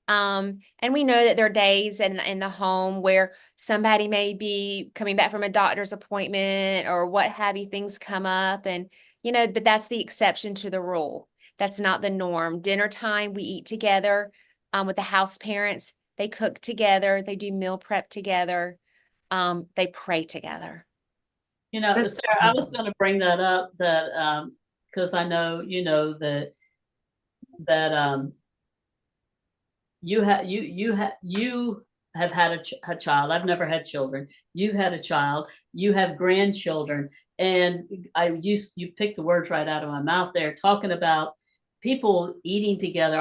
And we know that there are days in the home where somebody may be coming back from a doctor's appointment or what have you, things come up and, but that's the exception to the rule. That's not the norm. Dinner time, we eat together, with the house parents. They cook together. They do meal prep together. They pray together. Sarah, I was going to bring that up that, because I know, that you have had a child. I've never had children. You've had a child. You have grandchildren, and you picked the words right out of my mouth there, talking about people eating together.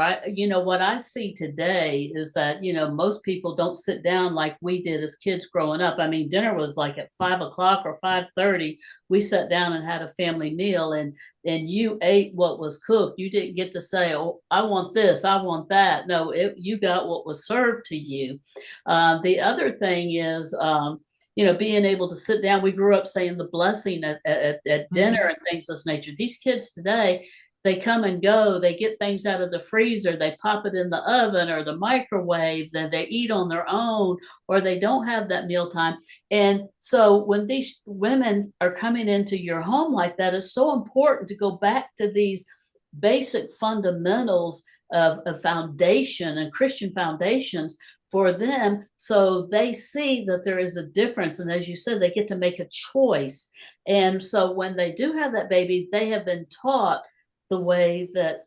What I see today is that, most people don't sit down like we did as kids growing up. I mean, dinner was like at 5 o'clock or 5:30. We sat down and had a family meal, and you ate what was cooked. You didn't get to say, "Oh, I want this, I want that." No, you got what was served to you. The other thing is, being able to sit down. We grew up saying the blessing at dinner and things of this nature. These kids today, they come and go, they get things out of the freezer, they pop it in the oven or the microwave, then they eat on their own, or they don't have that mealtime. And so when these women are coming into your home like that, it's so important to go back to these basic fundamentals of foundation and Christian foundations for them, so they see that there is a difference. And as you said, they get to make a choice. And so when they do have that baby, they have been taught the way that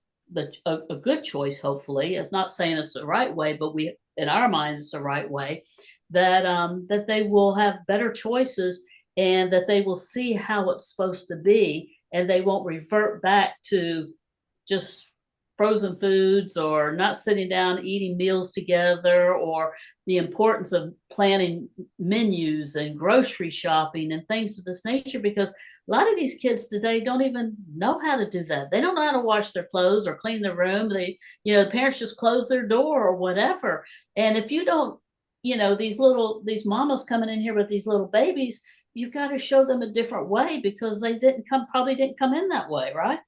a good choice, hopefully. It's not saying it's the right way, but we, in our minds, it's the right way, that that they will have better choices, and that they will see how it's supposed to be, and they won't revert back to just frozen foods, or not sitting down eating meals together, or the importance of planning menus and grocery shopping and things of this nature, because a lot of these kids today don't even know how to do that. They don't know how to wash their clothes or clean their room. They, the parents just close their door or whatever. And if you don't, these mamas coming in here with these little babies, you've got to show them a different way, because they probably didn't come in that way, right?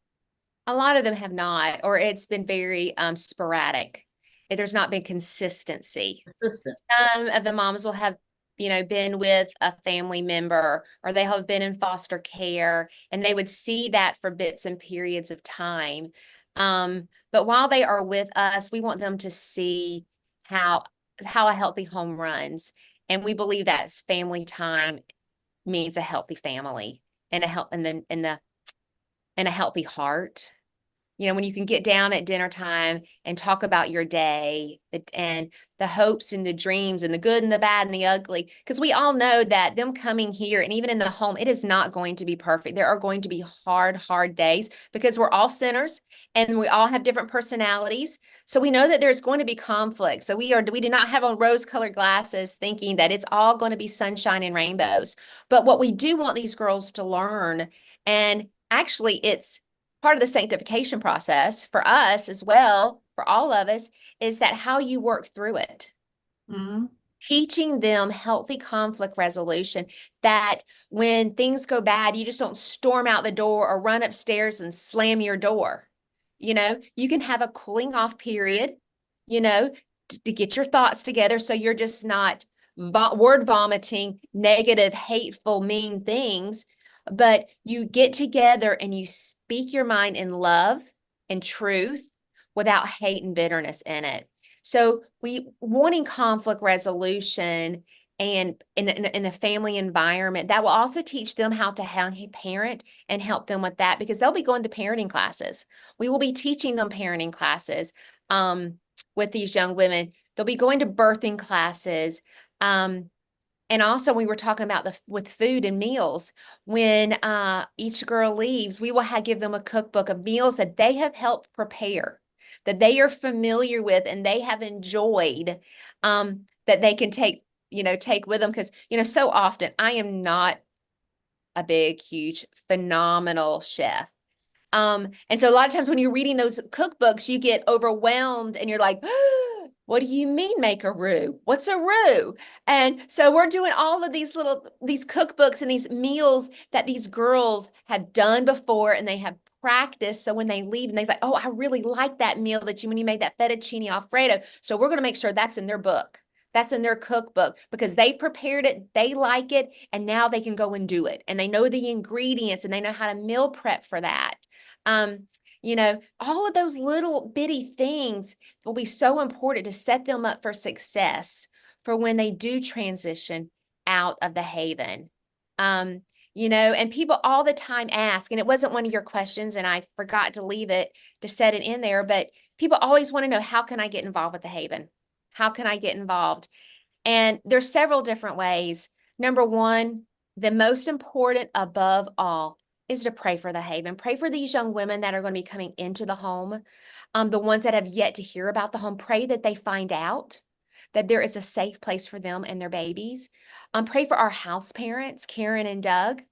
A lot of them have not, or it's been very sporadic. There's not been consistency. Consistent. Some of the moms will have, been with a family member, or they have been in foster care, and they would see that for bits and periods of time. But while they are with us, we want them to see how a healthy home runs. And we believe that family time means a healthy family and a healthy heart. When you can get down at dinner time and talk about your day and the hopes and the dreams and the good and the bad and the ugly, because we all know that them coming here and even in the home, it is not going to be perfect. There are going to be hard days, because we're all sinners and we all have different personalities. So we know that there's going to be conflict. So we do not have on rose-colored glasses thinking that it's all going to be sunshine and rainbows. But what we do want these girls to learn, and actually it's part of the sanctification process for us as well, for all of us, is that how you work through it. Mm-hmm. Teaching them healthy conflict resolution, that when things go bad, you just don't storm out the door or run upstairs and slam your door. You can have a cooling off period, to get your thoughts together, so you're just not word vomiting negative, hateful, mean things. But you get together and you speak your mind in love and truth without hate and bitterness in it. So we wanting conflict resolution and in a family environment that will also teach them how to parent and help them with that, because they'll be going to parenting classes. We will be teaching them parenting classes with these young women. They'll be going to birthing classes. And also we were talking about with food and meals. When each girl leaves, we will give them a cookbook of meals that they have helped prepare, that they are familiar with and they have enjoyed, that they can take with them. Because, so often I am not a big, huge, phenomenal chef. And so a lot of times when you're reading those cookbooks, you get overwhelmed and you're like, what do you mean make a roux? What's a roux? And so we're doing all of these cookbooks and these meals that these girls have done before and they have practiced. So when they leave and they're like, oh, I really like that meal when you made that fettuccine Alfredo. So we're going to make sure that's in their book. That's in their cookbook, because they prepared it, they like it, and now they can go and do it. And they know the ingredients and they know how to meal prep for that. All of those little bitty things will be so important to set them up for success for when they do transition out of the haven. And people all the time ask, and it wasn't one of your questions and I forgot to leave it to set it in there, but people always want to know, how can I get involved with the haven? How can I get involved? And there's several different ways. Number one, the most important above all is to pray for the haven. Pray for these young women that are going to be coming into the home. The ones that have yet to hear about the home, pray that they find out that there is a safe place for them and their babies. Pray for our house parents, Karen and Doug.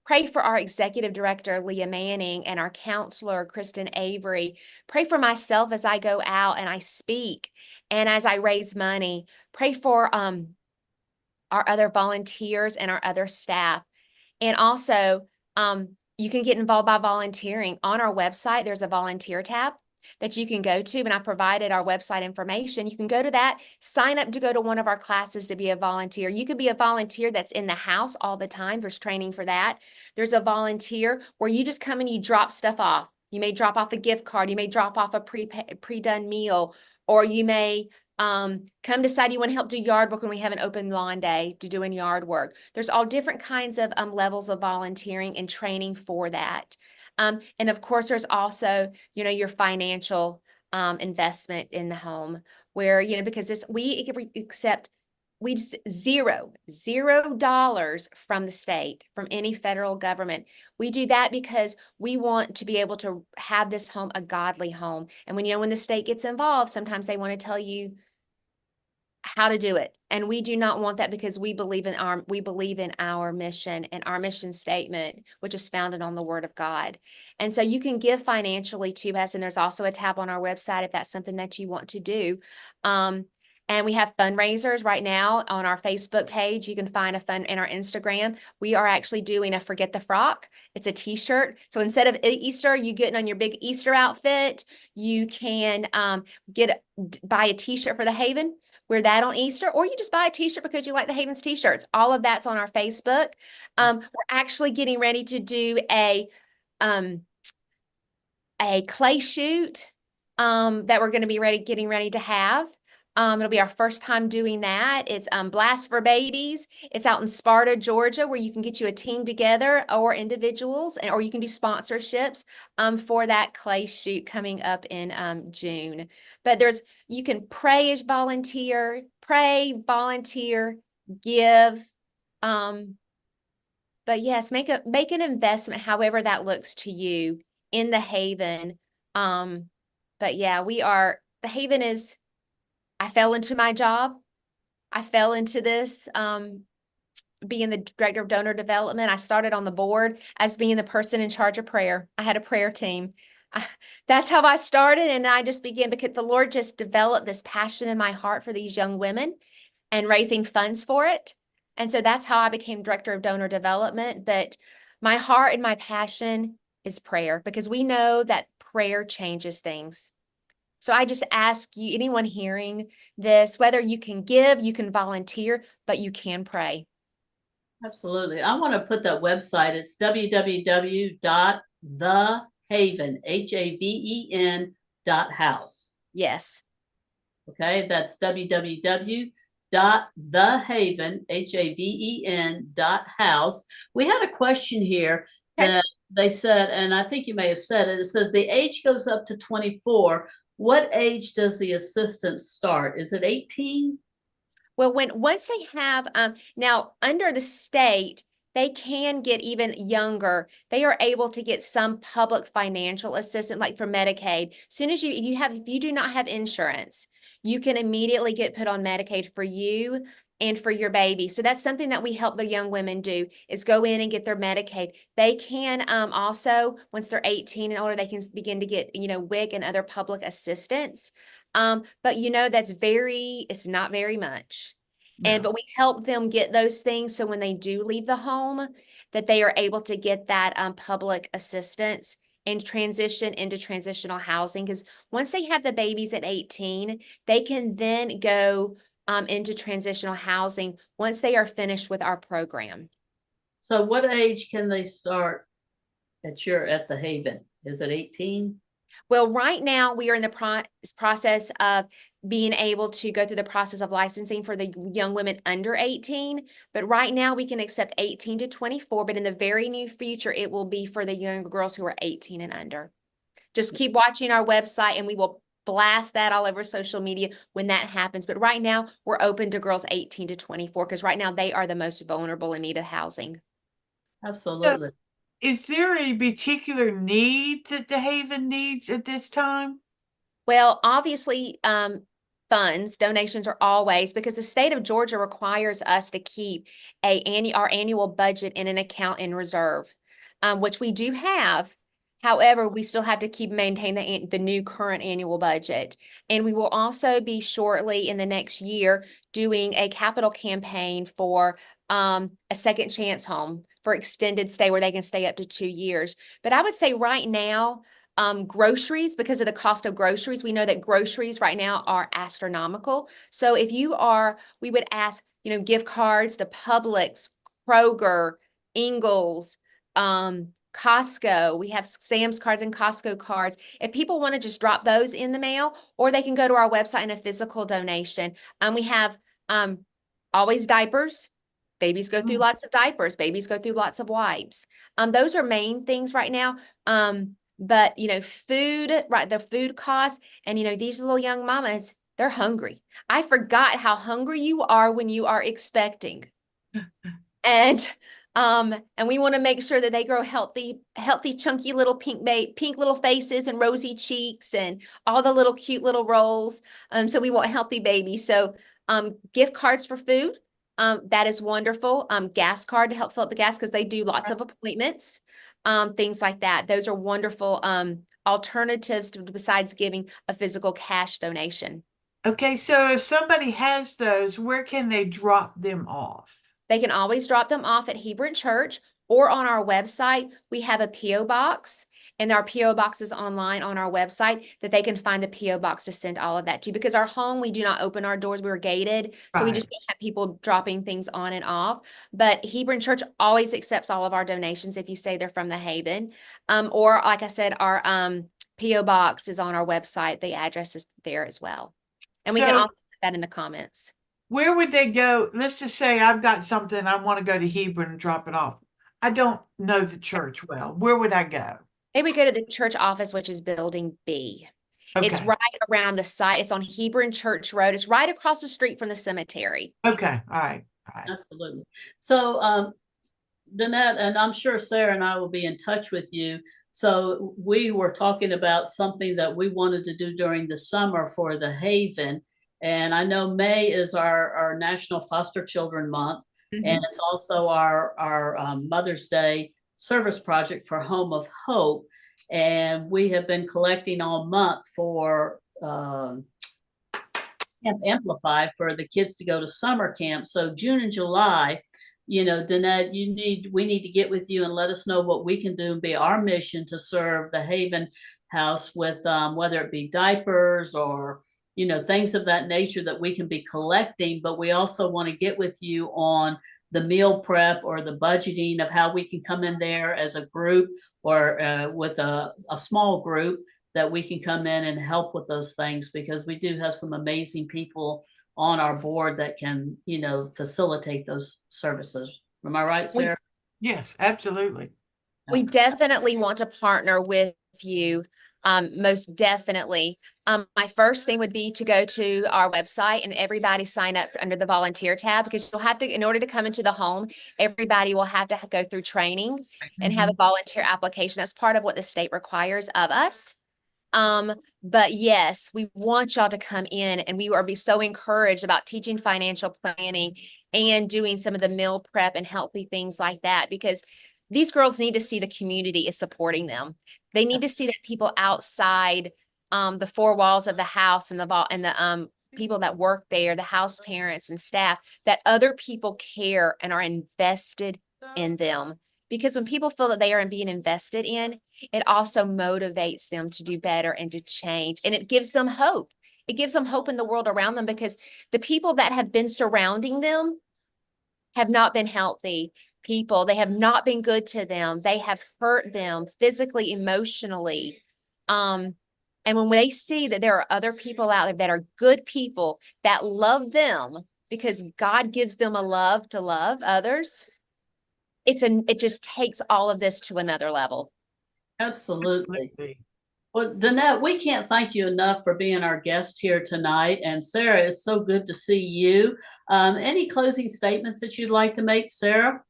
Pray for our executive director, Leah Manning, and our counselor, Kristen Avery. Pray for myself as I go out and I speak and as I raise money. Pray for our other volunteers and our other staff. And also you can get involved by volunteering. On our website, there's a volunteer tab that you can go to, and I provided our website information. You can go to that, sign up to go to one of our classes to be a volunteer. You could be a volunteer that's in the house all the time. There's training for that. There's a volunteer where you just come and you drop stuff off. You may drop off a gift card. You may drop off a pre-done meal, or you may come decide you want to help do yard work when we have an open lawn day to doing yard work. There's all different kinds of levels of volunteering and training for that. And of course, there's also, your financial investment in the home where, because we accept $0 from the state, from any federal government. We do that because we want to be able to have this home a godly home. And when the state gets involved, sometimes they want to tell you how to do it. And we do not want that, because we believe in our mission and our mission statement, which is founded on the Word of God. And so you can give financially to us. And there's also a tab on our website if that's something that you want to do. And we have fundraisers right now on our Facebook page. You can find a fund in our Instagram. We are actually doing a Forget the Frock. It's a t-shirt. So instead of Easter, you getting on your big Easter outfit, you can buy a t-shirt for the Haven. Wear that on Easter, or you just buy a t-shirt because you like the Haven's t-shirts. All of that's on our Facebook. We're actually getting ready to do a clay shoot that we're going to be getting ready to have. It'll be our first time doing that. It's Blast for Babies. It's out in Sparta, Georgia, where you can get you a team together or individuals, or you can do sponsorships for that clay shoot coming up in June. But you can pray as volunteer, give. But yes, make an investment, however that looks to you, in the Haven. But yeah, the Haven is. I fell into my job. I fell into this, being the director of donor development. I started on the board as being the person in charge of prayer. I had a prayer team. That's how I started. And I just began, because the Lord just developed this passion in my heart for these young women and raising funds for it. And so that's how I became director of donor development. But my heart and my passion is prayer, because we know that prayer changes things. So I just ask you, anyone hearing this, whether you can give, you can volunteer, but you can pray. Absolutely. I want to put that website. It's www.thehaven.house. Yes. Okay, that's www.thehaven.house. We had a question here that they said, and I think you may have said it. It says the age goes up to 24. What age does the assistant start? Is it 18? Well, once they have, now under the state, they can get even younger. They are able to get some public financial assistance, like for Medicaid. As soon as if you do not have insurance, you can immediately get put on Medicaid for you and for your baby. So that's something that we help the young women do, is go in and get their Medicaid. They can also, once they're 18 and older, they can begin to get, WIC and other public assistance. But it's not very much. No. But we help them get those things, so when they do leave the home, that they are able to get that public assistance and transition into transitional housing. Because once they have the babies at 18, they can then go into transitional housing once they are finished with our program. So what age can they start at the Haven? Is it 18? Well, right now we are in the process of being able to go through the process of licensing for the young women under 18. But right now we can accept 18 to 24, but in the very near future, it will be for the young girls who are 18 and under. Just keep watching our website and we will blast that all over social media when that happens. But right now we're open to girls 18 to 24, because right now they are the most vulnerable in need of housing. Absolutely. So, is there a particular need that the Haven needs at this time? Well, obviously, donations are always, because the state of Georgia requires us to keep our annual budget in an account in reserve, which we do have. However, we still have to keep maintain the new current annual budget. And we will also be shortly in the next year doing a capital campaign for a second chance home for extended stay where they can stay up to 2 years. But I would say right now, groceries, because of the cost of groceries, we know that groceries right now are astronomical. So if you are, we would ask, gift cards to Publix, Kroger, Ingles, Costco. We have Sam's cards and Costco cards. If people want to just drop those in the mail, or they can go to our website and a physical donation. We have always diapers. Babies go through lots of diapers. Babies go through lots of wipes. Those are main things right now. But food, right? The food costs, and these little young mamas, they're hungry. I forgot how hungry you are when you are expecting. And we want to make sure that they grow healthy, chunky little pink little faces and rosy cheeks and all the little cute little rolls. So we want healthy babies. So gift cards for food. That is wonderful. Gas card to help fill up the gas because they do lots of appointments. Things like that. Those are wonderful alternatives besides giving a physical cash donation. Okay, so if somebody has those, where can they drop them off? They can always drop them off at Hebron Church or on our website. We have a P.O. box, and our P.O. box is online on our website that they can find the P.O. box to send all of that to. Because our home, we do not open our doors. We're gated. So we just don't have people dropping things on and off. But Hebron Church always accepts all of our donations if you say they're from the Haven. Or like I said, our P.O. box is on our website. The address is there as well. And we can also put that in the comments. Where would they go? Let's just say I've got something, I want to go to Hebron and drop it off. I don't know the church well. Where would I go? They would go to the church office, which is Building B. Okay. It's right around the site. It's on Hebron Church Road. It's right across the street from the cemetery. Okay. All right. Absolutely. So, Danette, and I'm sure Sarah and I will be in touch with you. So we were talking about something that we wanted to do during the summer for the Haven. And I know May is our National Foster Children Month. And it's also our Mother's Day service project for Home of Hope. And we have been collecting all month for Camp Amplify for the kids to go to summer camp. So June and July, Danette, we need to get with you and let us know what we can do and be our mission to serve the Haven House with whether it be diapers or things of that nature that we can be collecting. But we also want to get with you on the meal prep or the budgeting of how we can come in there as a group or with a small group that we can come in and help with those things, because we do have some amazing people on our board that can, facilitate those services. Am I right, Sarah? Yes, absolutely. We definitely want to partner with you. Most definitely. My first thing would be to go to our website and everybody sign up under the volunteer tab, because you'll have to, in order to come into the home, everybody will have to go through training and have a volunteer application. That's part of what the state requires of us. But yes, we want y'all to come in, and we are be so encouraged about teaching financial planning and doing some of the meal prep and healthy things like that, because these girls need to see the community is supporting them. They need to see that people outside the four walls of the house and the people that work there, the house parents and staff, that other people care and are invested in them. Because when people feel that they are being invested in, it also motivates them to do better and to change. And it gives them hope. It gives them hope in the world around them, because the people that have been surrounding them have not been healthy people. They have not been good to them. They have hurt them physically, emotionally. And when they see that there are other people out there that are good people that love them because God gives them a love to love others, it just takes all of this to another level. Absolutely. Well, Danette, we can't thank you enough for being our guest here tonight. And Sarah, it's so good to see you. Any closing statements that you'd like to make, Sarah?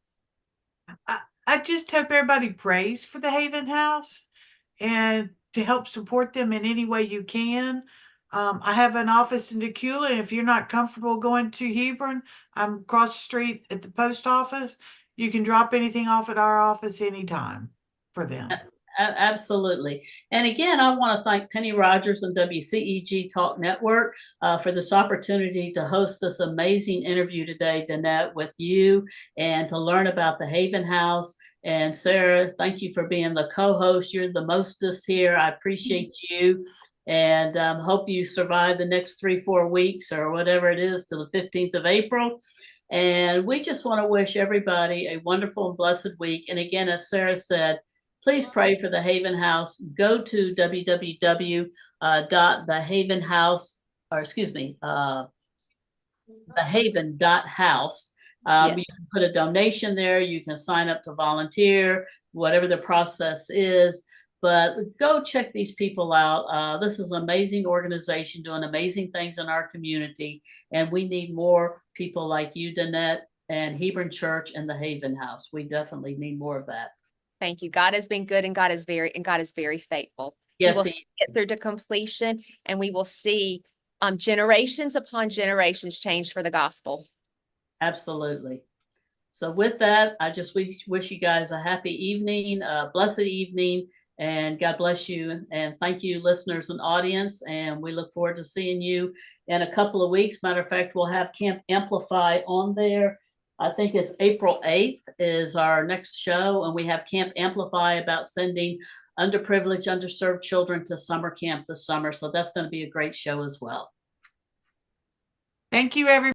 I just hope everybody prays for the Haven House and to help support them in any way you can. I have an office in Decula. If you're not comfortable going to Hebron, I'm across the street at the post office. You can drop anything off at our office anytime for them. Absolutely. And again, I want to thank Penny Rogers and WCEG Talk Network for this opportunity to host this amazing interview today, Danette, with you and to learn about the Haven House. And Sara, thank you for being the co-host. You're the mostest here. I appreciate you and hope you survive the next 3-4 weeks or whatever it is to the 15th of April. And we just want to wish everybody a wonderful and blessed week. And again, as Sara said, please pray for the Haven House. Go to www.thehavenhouse, or excuse me, thehaven.house. Yeah. You can put a donation there. You can sign up to volunteer, whatever the process is. But go check these people out. This is an amazing organization doing amazing things in our community. And we need more people like you, Danette, and Hebron Church and the Haven House. We definitely need more of that. Thank you. God has been good and God is very faithful. Yes, we will get through to completion and we will see generations upon generations change for the gospel. Absolutely. So with that, I just wish you guys a happy evening, a blessed evening, and God bless you. And thank you, listeners and audience. And we look forward to seeing you in a couple of weeks. Matter of fact, we'll have Camp Amplify on there. I think it's April 8th is our next show. And we have Camp Amplify about sending underprivileged, underserved children to summer camp this summer. So that's going to be a great show as well. Thank you, everybody.